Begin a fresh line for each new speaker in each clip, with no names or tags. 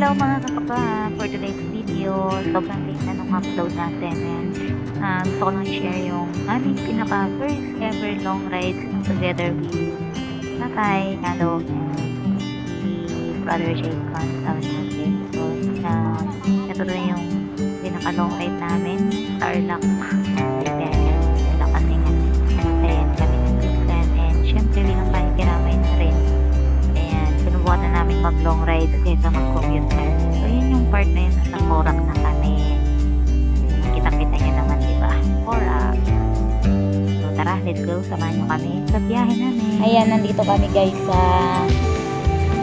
Hello mga kapaka, for today's video, sobrang late na nung upload natin and gusto ko lang i-share yung aming pinaka first ever long rides together with Tatay, Kado, and si Brother Jake Constance natin. So, ito na yung pinaka long ride namin, Tarlac, Tarlac kasi nga, natin kami ng Gibson and syempre bilang pakikiramay na rin. Sinubukan na namin mag long ride kaysa mag commute na. So yun yung part na yun, nasa Porac na kami. Kitang-kita nyo naman, diba? Porac. So tara, let's go. Samahan nyo kami sa biyahe namin. Ayan, nandito kami guys sa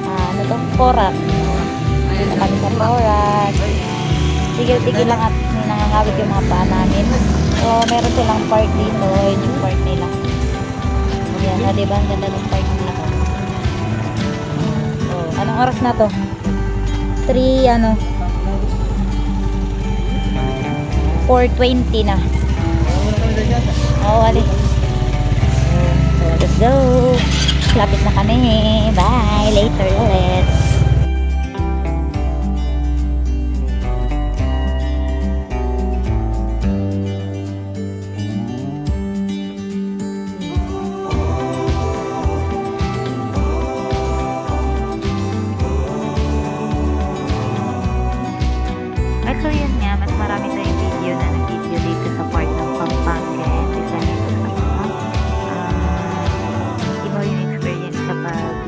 ano to? Porac. Nandito kami sa Porac. Tigil-tigil lang at nangangawit yung mga paa namin. So meron silang park dito. Yun yung park nila. Ayan, diba? Ang ganda ng park nila. Anong oras na to? 4:20 na. Oh, ali. So, let's go. Lapit na kami. Bye. Later ulit. So yun nga, mas marami tayong video na nag-video dito sa part ng Pampanga and isa nito sa mga iba yung experience kapag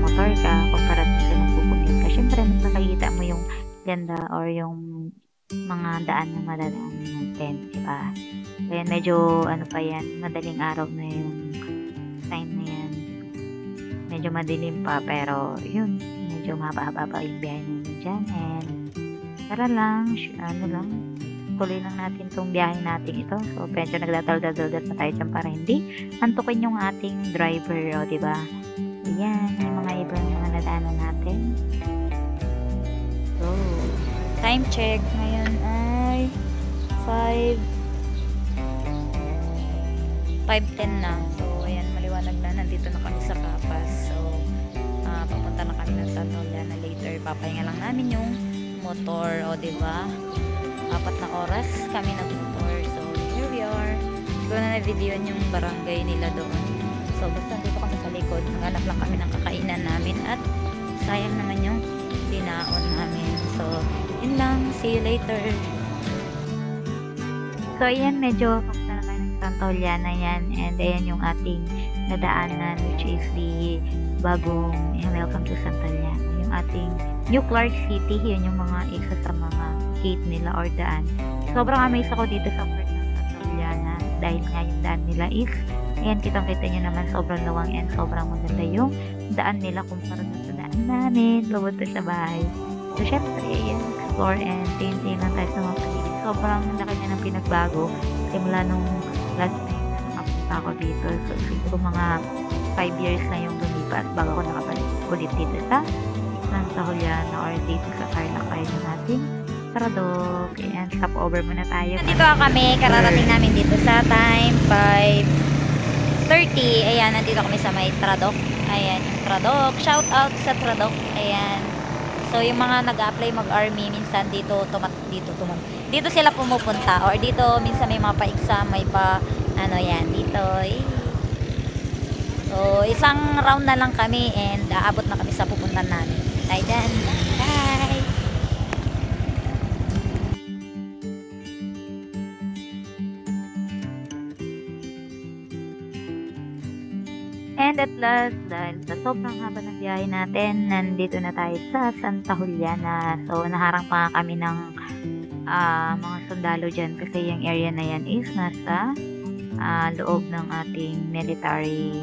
motor ka kumpara sa nagpupunta ka. Siyempre, mas nakikita mo yung ganda or yung mga daan na madadaan natin, diba? Kaya medyo ano pa yan, madaling araw na yung time na yan. Medyo madilim pa pero yun, medyo mahaba-haba pa yung biyahe namin dyan and tara lang, tuloy lang natin itong biyahe natin ito. So, medyo nagdadal-dal pa tayo dyan para hindi antukin yung ating driver, o, diba? Ayan, yung mga ibang mga nadaanan natin. So, time check. Ngayon ay 5:10 na. So, ayan, maliwanag na. Nandito na kami sa Kapas. So, papunta na kami ng Santa Juliana later. Papahinga lang namin yung motor, o diba? 4 na oras kami nag-motor. So, here we are. Siguro na na-videoan yung barangay nila doon. So, basta dito kami sa likod. Naghanap lang kami ng kakainan namin at sayang naman yung dinaon namin. So, yun lang. See you later. So, ayan, medyo papunta na kayo ng Santa Juliana yan. And ayan yung ating nadaanan, which is the bagong welcome to Santa Juliana. Yung ating New Clark City, yun yung mga isa sa mga gate nila or daan. Sobrang amaze ako dito sa part ng Santa Juliana dahil nga yung daan nila is, ayan, kitang-kita nyo naman sobrang lawang and sobrang maganda yung daan nila kumpara sa daan namin, papunta sa bahay. So, syempre, ayan, explore and tingin lang tayo sa mga paligid. Sobrang laki niya ng pinagbago simula nung last time na nakapunta ako dito. So, siguro mga 5 years na yung lumipas bago ako nakabalik ulit dito sa Santa Juliana or dito sa Tarlac kayo natin Tradok. Ayan, stop over muna tayo. Nandito kami, kararating namin dito sa time 5:30. Ayan, nandito kami sa may Tradok. Ayan, yung Tradok. Shout out sa Tradok. Ayan. So, yung mga nag-apply mag-army, minsan dito sila pumupunta or dito minsan may mga pa-exam, may pa ano yan, dito. So, isang round na lang kami and aabot na kami sa pupuntan namin. Tayo dyan. Bye! And at last, dahil sa sobrang haba ng biyahe natin, nandito na tayo sa Santa Juliana. So, naharang pa kami ng mga sundalo dyan kasi yung area na yan is nasa loob ng ating military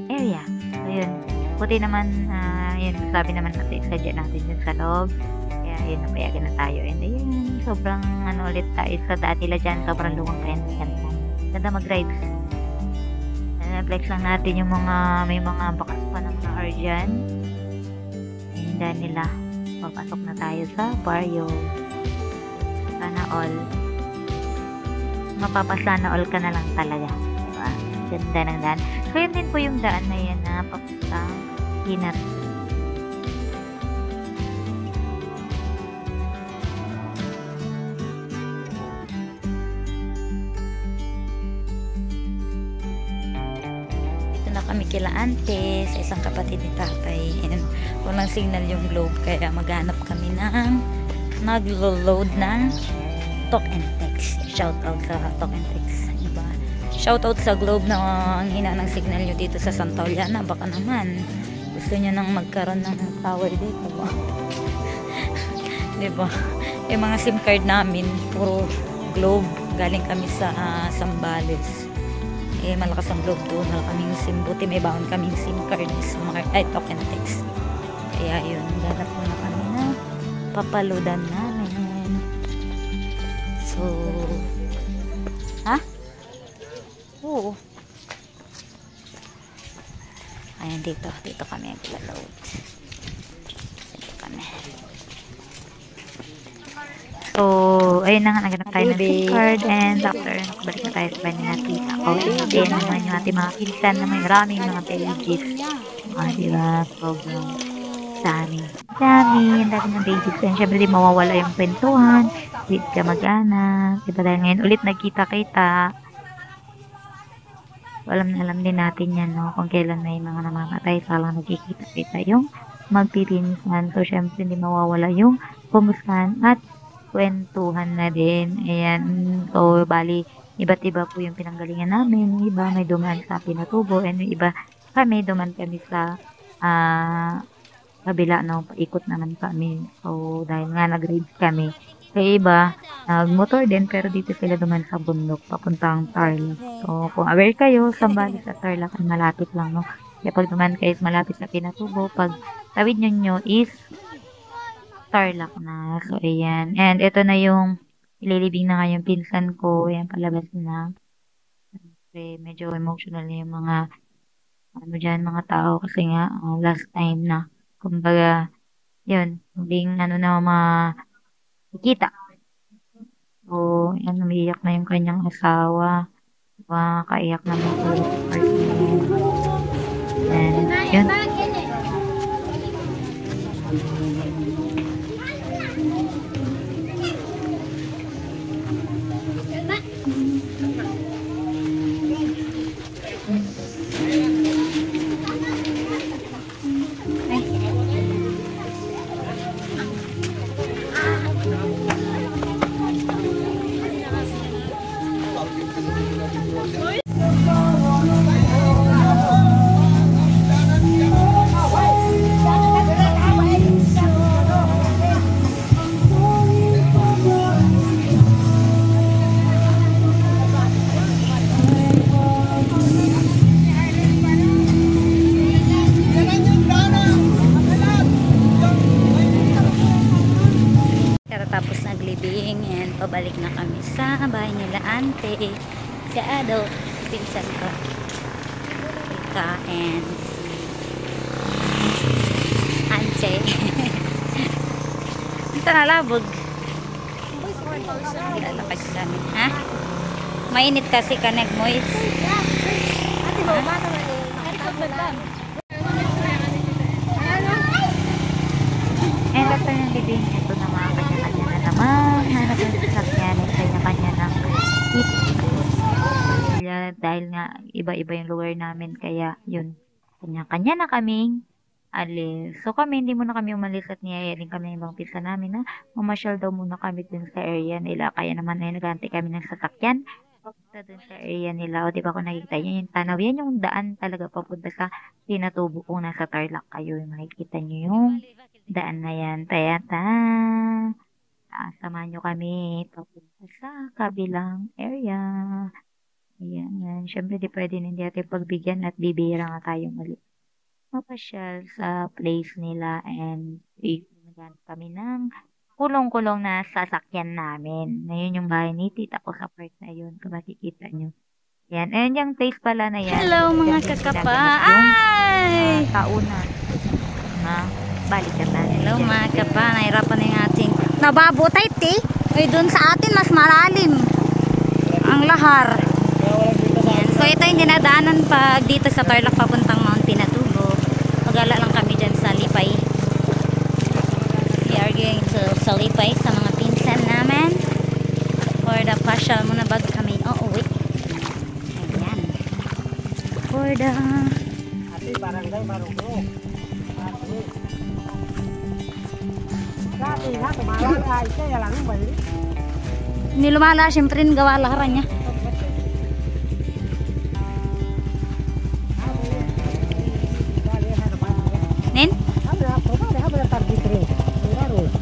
area. So, yun. Buti naman, yun, sabi naman natin, sadya natin yun sa loob. Kaya, yun, napayagan na tayo. And, ayun, sobrang, ulit tayo sa daan nila dyan. Sobrang luwang kaya. Ganda mag-rides. Flex lang natin yung mga, may mga bakas pa ng mga car dyan. And, dahil nila, papasok na tayo sa barrio. Sana all. Mapapasana all ka na lang talaga. Diba? Ganda ng daan. So, yun din po yung daan na yan na papuntang Ginat.
muna kami kila ante sa isang kapatid ni tatay. And walang signal yung globe, kaya maghanap kami ng naglo-load na talk and text. Shout out sa talk and text, diba? Shout out sa globe na ang hina ng signal nyo dito sa Santa Juliana. Baka naman gusto nyo nang magkaroon ng tower dito. Diba? Yung mga SIM card namin puro globe, galing kami sa Sambales. Malakas ang globe doon, wala kaming SIM, buti may baon kaming SIM card ay talk and text. Kaya yun, ganap muna kami na papaludan namin. So oo, ayan, dito kami nagla-load. Dito kami. So, ayun na nga, naganap tayo ng SIM card, and after, balik na tayo sa bahay na tita ko. And then, naman yung ating mga pinsan na may maraming mga pages. Diba, program dami, ang dami ng pages. And syempre, di mawawala yung kwentuhan with kamag-anak. Diba, dahil ngayon ulit nagkita-kita. Alam na alam din natin yan, no? Kung kailan may mga namamatay, salang nagkikita-kita yung magpipinsan. So, syempre, hindi mawawala yung kumustahan at kwentuhan na din. Ayan. So, bali, iba't iba po yung pinanggalingan namin. Yung iba may duman sa Pinatubo, and yung iba duman kami sa kabila, no? Paikot naman kami. So, dahil nga nag-ride kami. Kaya iba, nag-motor din, pero dito sila duman sa bundok, papuntang Tarlac. So, kung aware kayo, Sambales sa Tarlac ay malapit lang, no? Kaya pag duman kayo malapit sa Pinatubo, pag tawid nyo is Tarlac na. So, ayan. And ito na yung ililibing na nga yung pinsan ko. Ayan, palabas na. Kasi medyo emotional na yung mga mga tao. Kasi nga, last time na. Kumbaga, yun, huling na makikita. So, ayan, umiiyak na yung kanyang asawa. Kaiyak na mga partner. And, yun. Tapos naglibing, and pabalik na kami sa bahay nila ante, si Ado, pinsan ko, Ika, and ante. Ito na labog. Lalakad kami, ha? Mainit kasi kaneg moist. Ate mo, ba naman and after ng libing, ito na mga kanya-kanya na naman. Hanap ng sasakyan, kanya-kanya ng tip. Dahil nga, iba-iba yung lugar namin. Kaya, yun, kanya-kanya na kaming alis. So, kami, hindi muna kami umalis at niyaya din kami ng ibang pisa namin na mamasyal daw muna kami dun sa area nila. Kaya naman ay nagante kami ng sasakyan papunta dun sa area nila. O, diba kung nakikita nyo yung tanaw, yan yung daan talaga papunta sa Pinatubo kung nasa Tarlac kayo. Makikita nyo yung daan na yan. Samahan nyo kami papunta sa kabilang area. Ayan. Siyempre, di pwede hindi natin pagbigyan at bibira nga tayo muli. Mapasyal sa place nila, and naghanap kami ng kulong-kulong na sasakyan namin. Ngayon yung bahay ni tita ko sa part na yun. Kung makikita nyo. Yan. And yung place pala na yan. Hello mga kakapa. Ay!
Kauna. Balik ka na.
Hello mga kakapa. Nahirapan na yung ating nababutay, Ay, dun sa atin mas malalim ang lahar. Yan. So ito yung dinadaanan pag dito sa Tarlac papuntang Mount Pinatubo. Magala lang kami dyan sa Lipay. We are going to sa Lipay sa mga pinsan namin for the pasyal muna bago kami uuwi. Ayan. For the
Barangay Marungo. Dati na, tumalala ay kaya lang ba yun?
Hindi lumala, siyempre gawa laharan niya. Nen?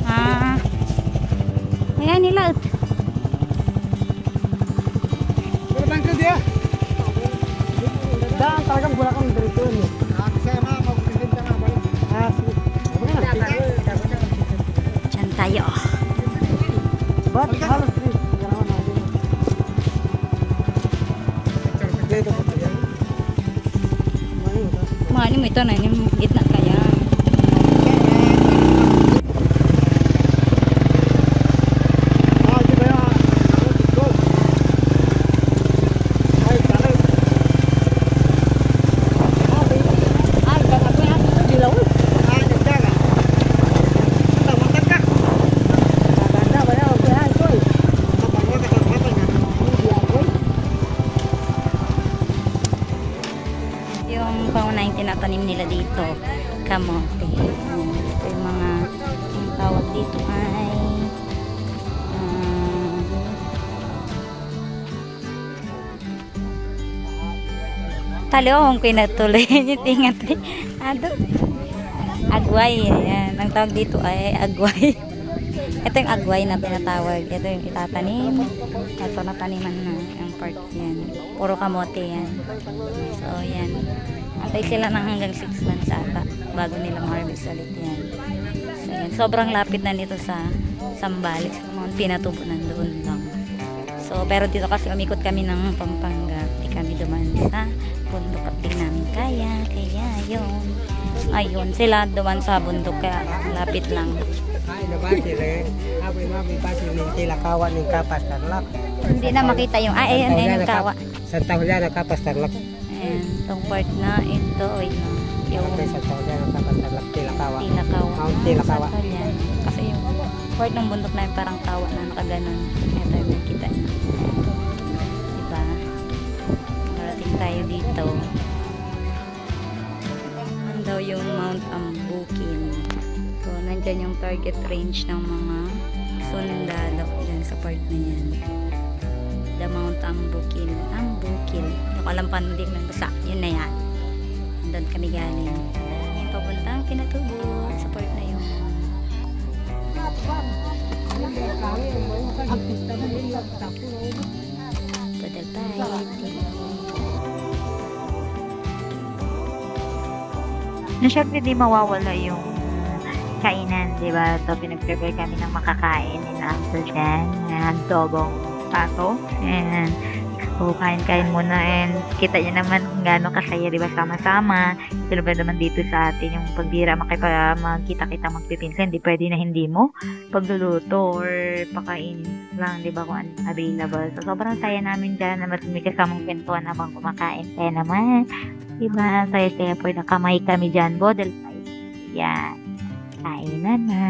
Ah. Ayan nila.
Berbangka dia. Dah talagang gulakan dari itu ni. Saya mah mau pindah ke mana?
Diyan tayo.
Buat halus ni.
Mga mo ito na, yung gitna kaya. Yung paunahing tinatanim nila dito, kamote. Ito yung mga ang tawag dito ay talong pinatuloy yung tingat. Agway. Ayan. Ang tawag dito ay agway. Ito yung agway na tinatawag. Ito yung itatanim. Ito nataniman na ang part yan. Puro kamote yan. So, yan. Antay sila ng hanggang 6 months ata bago nila ma-harvest ulit yan. So, yan. Sobrang lapit na nito sa Sambales. Mga pinatubo nandoon lang. So, pero dito kasi umikot kami ng Pampanga. Di kami duman sa bundok at di namin kaya yun. Ayun, sila duman sa bundok kaya lapit lang.
Ay, nabati rin. Abi mami pati ni tilakawan ng kapas tarlak.
Hindi na makita yung ayan yung kawa.
Sa taon na kapas tarlak.
Ayan, itong part na ito yung
Sa taon na kapas tarlak tilakawa.
tilakawa.
Mount Tilakawa.
Sakal yan. Kasi yung part ng bundok na yung parang kawa na nakaganon. Ito yung nakita niyo. Diba? Marating tayo dito. Ano daw yung Mount Ambukin. So, nandyan yung target range ng mga sundalo dyan sa part na yan. The Mount Ambukil. Ambukil. Hindi ko alam paano din man basta. Yun na yan. Doon kami galing. Yung papuntang Kinatubo sa part na yun. Padalpay.
Na syempre di mawawala yung kainan, di ba? So, pinag-prepare kami ng makakain in Uncle Jan and adobong pato. And so, kain-kain muna and kita niya naman kung gaano kasaya, di ba? Sama-sama. Pero ba naman dito sa atin yung pagbira, magkita-kita magpipinsan, di pwede na hindi mo pagluluto or pakain lang, di ba? Kung ano available. So, sobrang saya namin dyan na may kasamang kwentuhan habang kumakain. Kaya naman, di ba? Saya-saya po nakamay kami dyan. Bodel fight. Yan. Kainan na.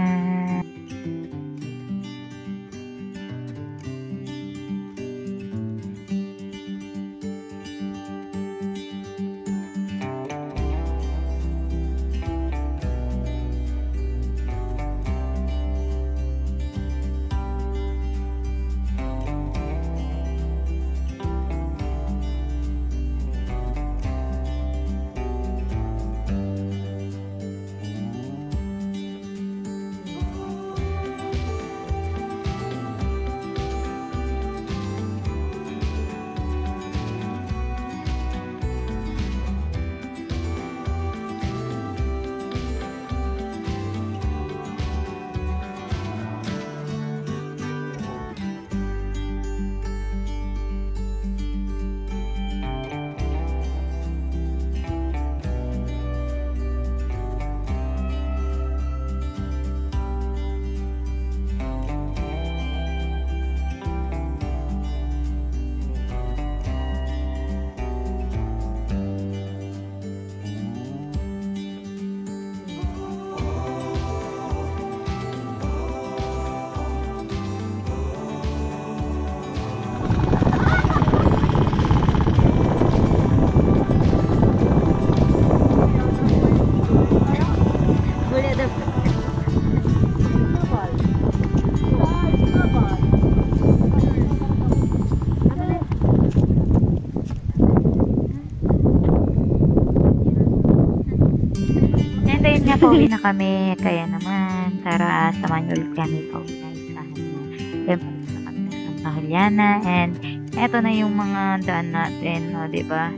na, pauwi na kami. Kaya naman, tara, samahan niyo ulit kami pauwi na isahan na. Siyempre, sa kami ng Santa Juliana. And, eto na yung mga daan natin, no, diba?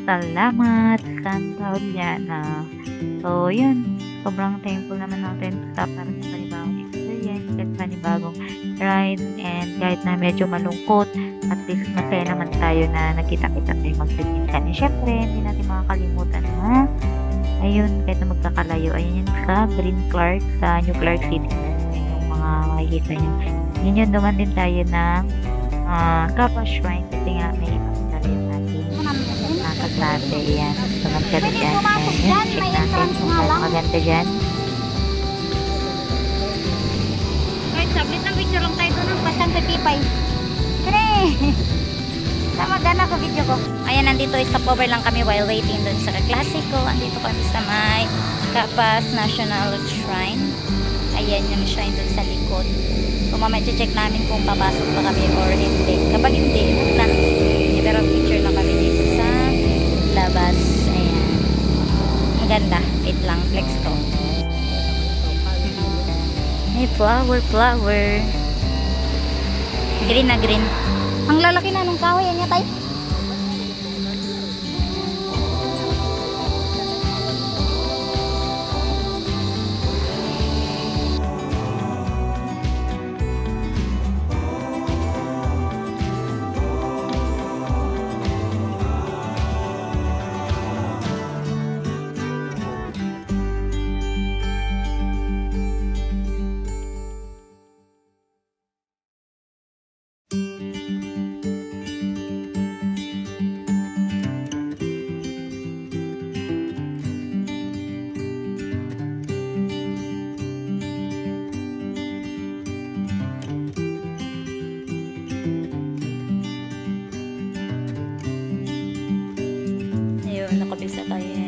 Salamat, Santa Juliana. So, yun. Sobrang thankful naman natin sa para sa panibagong experience at panibagong ride. And kahit na medyo malungkot, at least masaya naman tayo na nakita-kita tayo magpipinsan. And syempre, hindi natin makakalimutan na ayun, kahit na magkakalayo, ayun yun sa Green Clark, sa New Clark City. Ayun yung mga makikita nyo. Yun yun, duman din tayo ng Kappa Shrine kasi nga may ipagdala yung ating nakaklase. Ayan, duman kami dyan. Ayan, check natin kung ano maganda dyan.
Kahit sablit ng picture lang tayo doon ng pasang pipipay. Kene! Magana ko video ko. Ayan, nandito stop over lang kami while waiting doon sa Klasiko. Andito kami sa may Kapas National Shrine. Ayan yung shrine doon sa likod. Kung mamaya check namin kung papasok pa kami or hindi. Kapag hindi, na. Pero picture lang kami dito sa labas. Ayan. Ang ganda. Wait lang. Flex ko. Hey, flower, flower. Green na green. Ang lalaki na nung kahoy. Yan niya tayo. Ayun, nakabisa tayo yan.